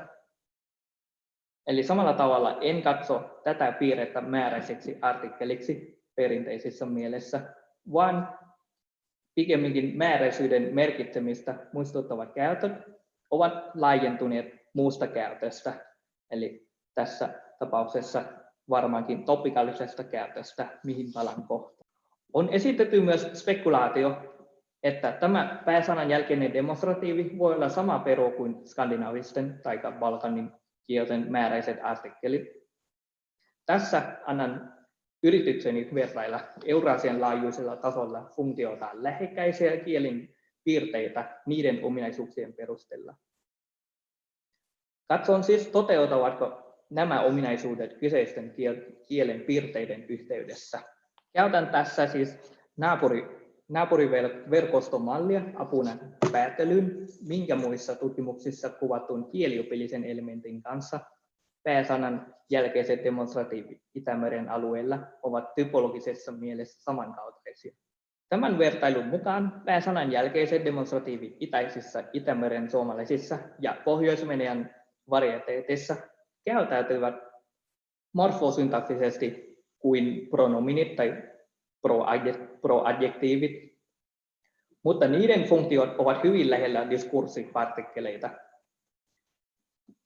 Eli samalla tavalla en katso tätä piirrettä määräiseksi artikkeliksi perinteisessä mielessä, vaan pikemminkin määräisyyden merkitsemistä muistuttavat käytöt ovat laajentuneet muusta käytöstä, eli tässä tapauksessa varmaankin topikaalisesta käytöstä, mihin palaan kohta. On esitetty myös spekulaatio, että tämä pääsanan jälkeinen demonstratiivi voi olla sama peru kuin skandinaavisten tai Balkanin kielten määräiset artikkelit. Tässä annan yritykseni vertailla Eurasian laajuisella tasolla funktioiltaan lähekkäisiä kielen piirteitä niiden ominaisuuksien perusteella. Katson siis, toteutuvatko nämä ominaisuudet kyseisten kielen piirteiden yhteydessä. Käytän tässä siis naapuriverkostomallia apuna päättelyyn, minkä muissa tutkimuksissa kuvatun kieliopillisen elementin kanssa pääsanan jälkeiset demonstratiivit Itämeren alueella ovat typologisessa mielessä samankaltaisia. Tämän vertailun mukaan pääsanan jälkeiset demonstratiivit itäisissä Itämeren suomalaisissa ja Pohjois-Venäjän varieteeteissa käyttäytyvät morfosyntaktisesti kuin pronominit tai proadjektiivit, mutta niiden funktiot ovat hyvin lähellä diskurssipartikkeleita.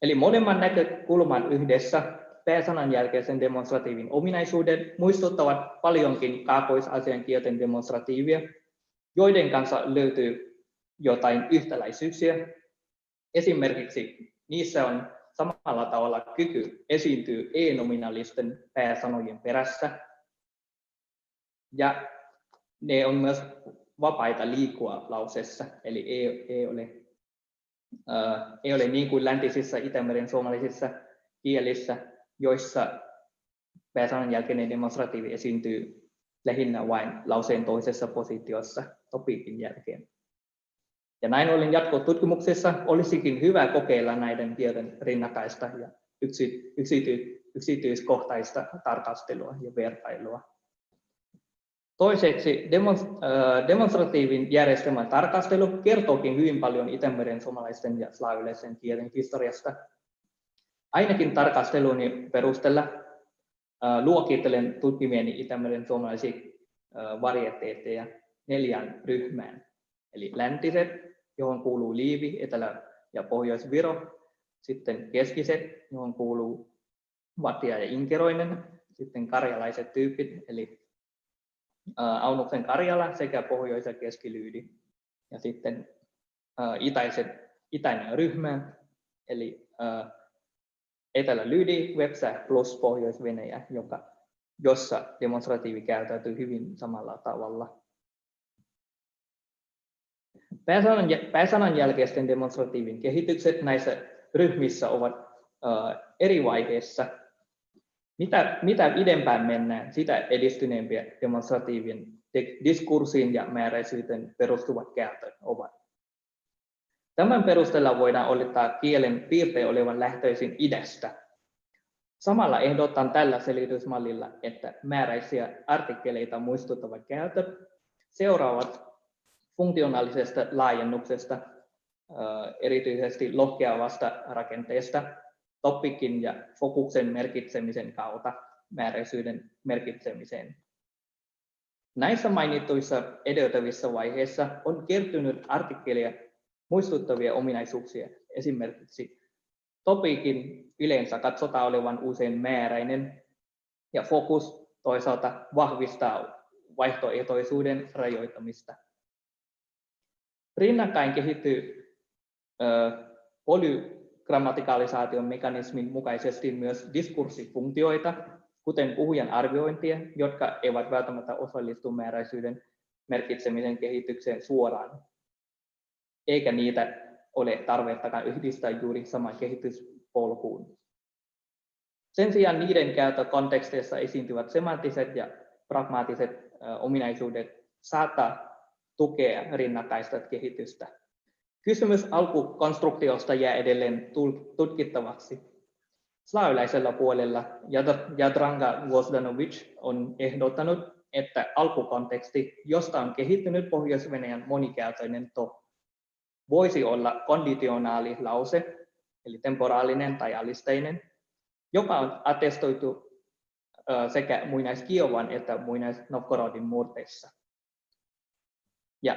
Eli molemman näkökulman yhdessä pääsanan jälkeisen demonstratiivin ominaisuudet muistuttavat paljonkin kaakkois-Aasian kielten demonstratiivia, joiden kanssa löytyy jotain yhtäläisyyksiä. Esimerkiksi niissä on samalla tavalla kyky esiintyy e-nominaalisten pääsanojen perässä, ja ne on myös vapaita liikkua lauseessa, eli ei ole niin kuin läntisissä Itämeren suomalaisissa kielissä, joissa pääsanan jälkeinen demonstratiivi esiintyy lähinnä vain lauseen toisessa positiossa topiikin jälkeen. Ja näin ollen jatkotutkimuksessa olisikin hyvä kokeilla näiden kielten rinnakkaista ja yksityiskohtaista tarkastelua ja vertailua. Toiseksi demonstratiivin järjestelmän tarkastelu kertookin hyvin paljon Itämeren suomalaisten ja slaavilaisen kielen historiasta. Ainakin tarkasteluni perusteella luokittelen tutkimieni Itämeren suomalaisia varieteetteja 4 ryhmään. Eli läntiset, johon kuuluu Liivi, Etelä- ja Pohjois-Viro, sitten keskiset, johon kuuluu Vatia ja Inkeroinen, sitten karjalaiset tyypit, eli Aunuksen Karjala sekä Pohjois- ja Keskilyydi, ja sitten itäinen ryhmä, eli Etelä-Lyydi, Vepsä plus Pohjois-Venäjä, jossa demonstratiivi käyttäytyy hyvin samalla tavalla. Pääsanan jälkeisten demonstratiivin kehitykset näissä ryhmissä ovat eri vaiheissa. Mitä pidempään mennään, sitä edistyneempiä demonstratiivin diskurssiin ja määräisyyteen perustuvat käytöt ovat. Tämän perusteella voidaan olettaa kielen piirteen olevan lähtöisin idästä. Samalla ehdotan tällä selitysmallilla, että määräisiä artikkeleita muistuttavat käytöt seuraavat funktionaalisesta laajennuksesta, erityisesti lohkeavasta rakenteesta, topikin ja fokuksen merkitsemisen kautta määräisyyden merkitsemiseen. Näissä mainituissa edeltävissä vaiheissa on kertynyt artikkeleja muistuttavia ominaisuuksia. Esimerkiksi topikin yleensä katsotaan olevan usein määräinen ja fokus toisaalta vahvistaa vaihtoehtoisuuden rajoittamista. Rinnakkain kehittyy polygrammatikalisaation mekanismin mukaisesti myös diskurssifunktioita, kuten puhujan arviointia, jotka eivät välttämättä osallistu määräisyyden merkitsemisen kehitykseen suoraan, eikä niitä ole tarvettakaan yhdistää juuri samaan kehityspolkuun. Sen sijaan niiden käyttökonteksteissa esiintyvät semanttiset ja pragmaattiset ominaisuudet saattaa tukea rinnakkaista kehitystä. Kysymys alkukonstruktiosta jää edelleen tutkittavaksi. Slaavilaisella puolella Jadranka Gvozdanovic on ehdottanut, että alkukonteksti, josta on kehittynyt Pohjois-Venäjän monikäytöinen to, voisi olla konditionaali lause, eli temporaalinen tai alisteinen, joka on attestoitu sekä muinais-Kiovan että muinais-Novgorodin murteissa. Ja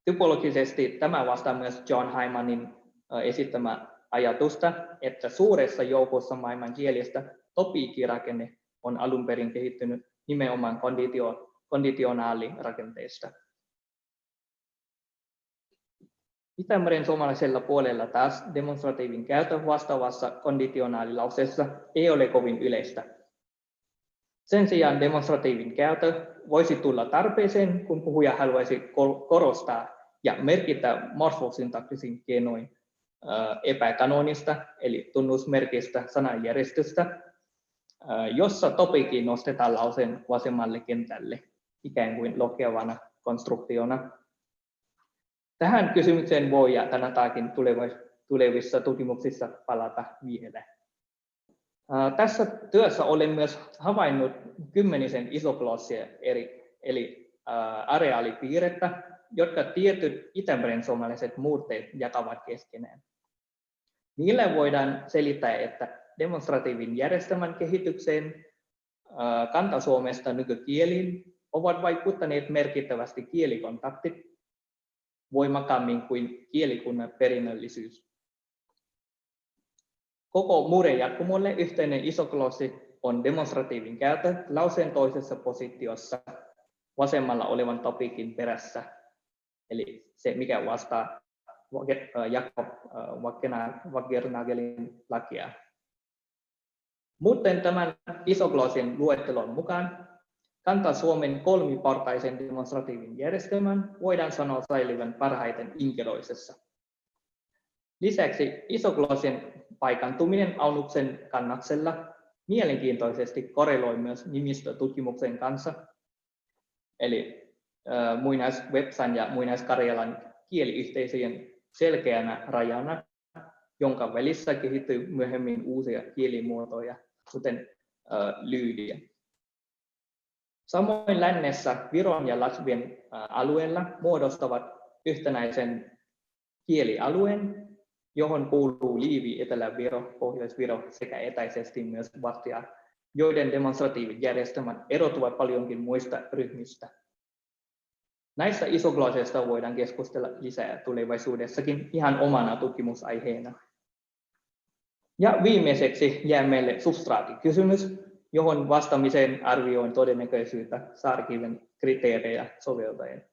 typologisesti tämä vastaa myös John Hymanin esittämä ajatusta, että suuressa joukossa maailman kielistä topiikkirakenne on alun perin kehittynyt nimenomaan konditionaalirakenteesta. Itämeren suomalaisella puolella taas demonstratiivin käyttö vastaavassa konditionaalilauseessa ei ole kovin yleistä. Sen sijaan demonstratiivin käyttö voisi tulla tarpeeseen, kun puhuja haluaisi korostaa ja merkitä morfosyntaktisin keinoin epäkanonista, eli tunnusmerkistä sananjärjestystä, jossa topikin nostetaan lauseen vasemmalle kentälle, ikään kuin lohkeavana konstruktiona. Tähän kysymykseen voi ja tänäänkin tulevissa tutkimuksissa palata vielä. Tässä työssä olen myös havainnut 10 isoglossia eli areaalipiirrettä, jotka tietyt itämeren suomalaiset murteet jakavat keskenään. Niillä voidaan selittää, että demonstratiivin järjestelmän kehitykseen Kanta-Suomesta nykykieliin ovat vaikuttaneet merkittävästi kielikontaktit voimakkaammin kuin kielikunnan perinnöllisyys. Koko murren jatkumolle yhteinen isoglossi on demonstratiivin käyttö lauseen toisessa positiossa vasemmalla olevan topikin perässä, eli se mikä vastaa Jakob Wagernagelin lakia. Muuten tämän isoglossin luettelon mukaan Kanta-Suomen kolmiportaisen demonstratiivin järjestelmän voidaan sanoa säilyvän parhaiten Inkeroisessa. Lisäksi isogloosien paikantuminen Aunuksen kannaksella mielenkiintoisesti korreloi myös nimistötutkimuksen kanssa, eli muinais-Vepsan ja muinais-Karjalan kieliyhteisöjen selkeänä rajana, jonka välissä kehittyy myöhemmin uusia kielimuotoja, kuten lyydiä. Samoin lännessä Viron ja Latvian alueella muodostavat yhtenäisen kielialueen, johon kuuluu Liivi, Etelä-Viro, Pohjois-Viro sekä etäisesti myös Vattia, joiden demonstratiivijärjestelmät erotuvat paljonkin muista ryhmistä. Näistä isoglooseista voidaan keskustella lisää tulevaisuudessakin ihan omana tutkimusaiheena. Ja viimeiseksi jää meille substraattikysymys, johon vastaamiseen arvioin todennäköisyyttä Saarikiven kriteerejä soveltaen.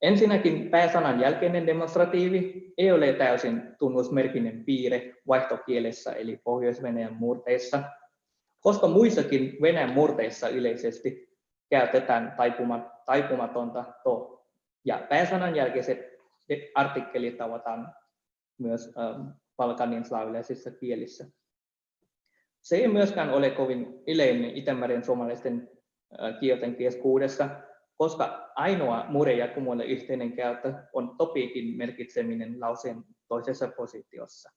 Ensinnäkin pääsanan jälkeinen demonstratiivi ei ole täysin tunnusmerkinen piirre vaihtokielessä eli Pohjois-Venäjän murteissa, koska muissakin Venäjän murteissa yleisesti käytetään taipumatonta to, ja pääsanan jälkeiset artikkelit tavataan myös Balkanin slaavilaisissa kielissä. Se ei myöskään ole kovin yleinen Itämeren suomalaisten kielten keskuudessa, koska ainoa murrejatkumoille yhteinen käyttö on topiikin merkitseminen lauseen toisessa positiossa.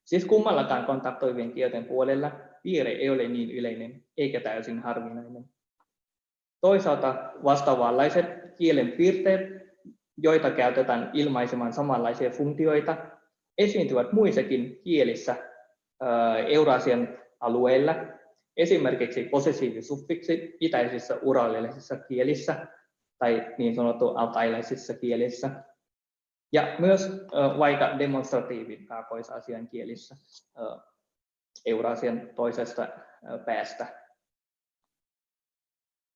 Siis kummallakaan kontaktoivien kielten puolella piirre ei ole niin yleinen eikä täysin harvinainen. Toisaalta vastaavanlaiset kielen piirteet, joita käytetään ilmaisemaan samanlaisia funktioita, esiintyvät muissakin kielissä Eurasian alueella, esimerkiksi possessiivisuffiksi itäisissä uralilaisissa kielissä tai niin sanottu altailaisissa kielissä, ja myös vaikka demonstratiivin Kaakkois-Aasian kielissä Eurasian toisesta päästä.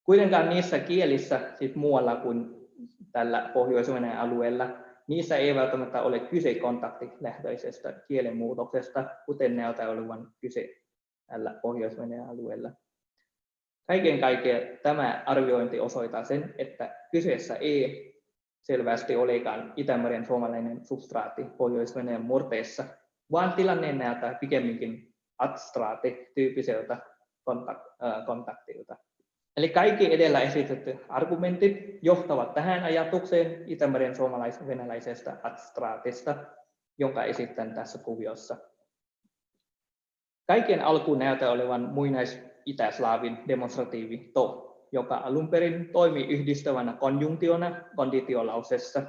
Kuitenkaan niissä kielissä, siis muualla kuin tällä Pohjois-Venäjän alueella, niissä ei välttämättä ole kyse kontaktilähtöisestä kielenmuutoksesta, kuten näyttää olevan kyse tällä Pohjois-Venäjän alueella. Kaiken kaikkiaan tämä arviointi osoittaa sen, että kyseessä ei selvästi olekaan Itämeren suomalainen substraatti Pohjois-Venäjän murteessa, vaan tilanne näyttää pikemminkin adstraatti-tyyppiseltä kontaktilta. Eli kaikki edellä esitetty argumentit johtavat tähän ajatukseen Itämeren suomalais-venäläisestä adstraatista, jonka esitän tässä kuviossa. Kaiken alkuun näyttää olevan muinais-itäslaavin demonstratiivi to, joka alun perin toimi yhdistävänä konjunktiona konditiolausessa.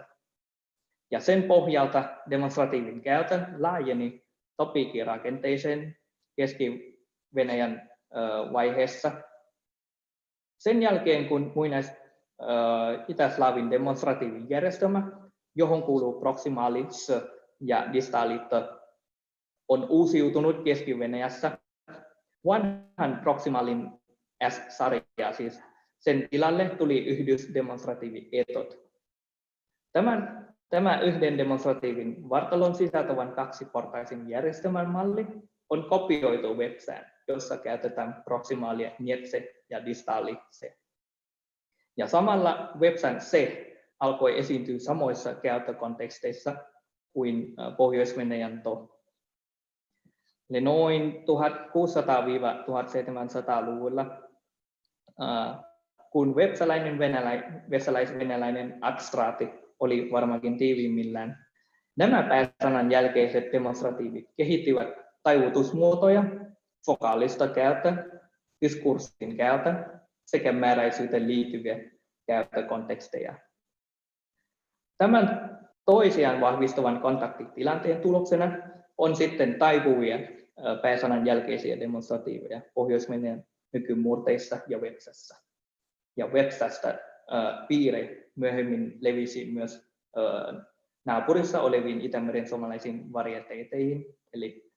Ja sen pohjalta demonstratiivin käytö laajeni topiikkirakenteeseen Keski-Venäjän vaiheessa. Sen jälkeen, kun muinais-itäslaavin demonstratiivin järjestelmä, johon kuuluu proximaali s ja distaali t, on uusiutunut Keski-Venäjässä, vanhan proximaalin S-sarja, siis sen tilalle tuli yhdysdemonstratiivi etot. Tämä yhden demonstratiivin vartalon sisältävän kaksiportaisen järjestelmän malli on kopioitu Vepsään, jossa käytetään proximaalia nietse ja distaali se. Ja samalla Vepsan se alkoi esiintyä samoissa käyttökonteksteissa kuin Pohjois-Venäjän to. Eli noin 1600-1700-luvulla, kun vepsalais-venäläinen adstraatti oli varmaankin tiiviimmillään, nämä pääsanan jälkeiset demonstratiivit kehittivät taivutusmuotoja, fokaalista käyttöä, diskurssin käyttöä sekä määräisyyteen liittyviä käyttökonteksteja. Tämän toisiaan vahvistavan kontaktitilanteen tuloksena on sitten taipuvia pääsanan jälkeisiä demonstratiiveja Pohjois-Venäjän nykymurteissa ja Vepsässä. Ja Vepsästä piirre myöhemmin levisi myös naapurissa oleviin Itämeren suomalaisiin varieteeteihin. Eli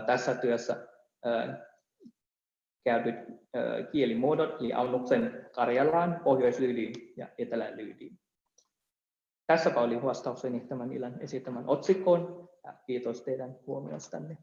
tässä työssä käytetyt kielimuodot, eli Aunuksen Karjalaan, Pohjois-Lyydiin ja Etelä-Lyydiin. Tässäpä oli vastaukseni tämän illan esittämän otsikkoon. Ja kiitos teidän huomiostanne.